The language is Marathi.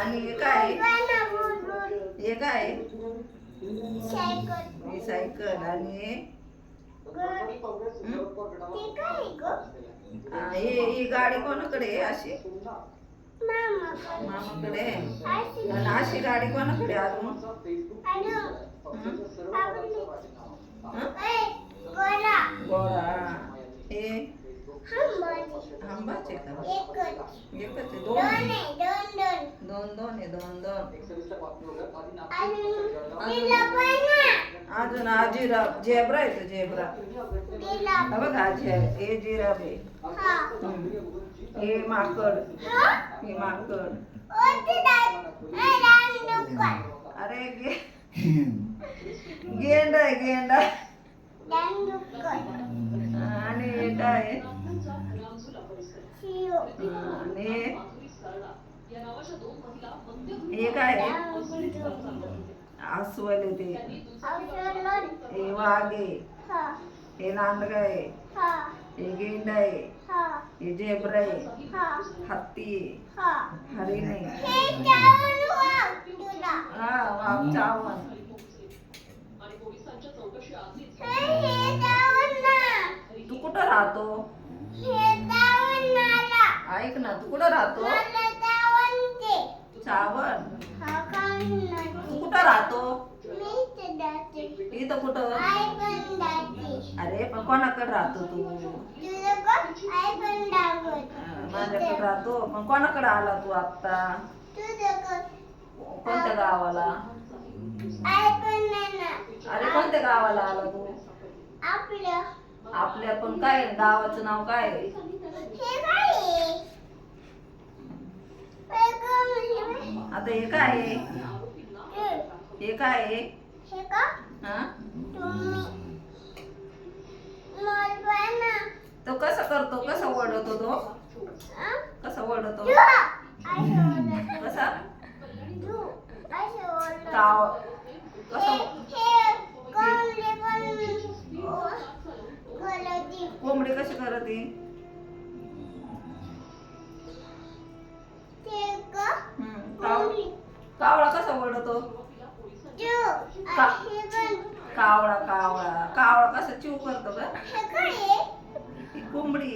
आणि हे काय हे काय सायकल ही सायकल आणि हे ही गाडी कोणाकडे आहे अशी मामाकडे आहे. आणि अशी गाडी कोणाकडे अजून गोळा हे आंबाचे का एकच आहे दोन दोन आहे अजून हा जिराफ झेब्रा आहे तो झेब्रा हा बघा हे जिराफ आहे हे माकड हे माकड अरे गेंडा आहे गेंडा आणि हे काय आणि हे काय अस्वल आहे ते हे वाघ आहे हे नांदगा आहे हे गेंडा आहे हे झेब्रा आहे हत्ती आहे हरिण आहे हा वाघ चावण तू कुठं राहतो ऐक ना तू कुठं राहतो चावण तू कुठं राहतो इथं कुठं अरे पण कोणाकडे राहतो तू माझ्याकडे राहतो पण कोणाकडे आला तू आता कोणत्या गावाला अरे कोणत्या गावाला आला तू आपल्या पण काय गावाचं नाव काय आता हे काय आहे हे काय आहे हा तो कसा करतो कसा ओढवतो तो कसा ओढवतो कसा काव कसा कोंबडी कशी करते कावळा कसा ओढवतो कावळा कावळा कावळा कसा चिव करतो का कोंबडी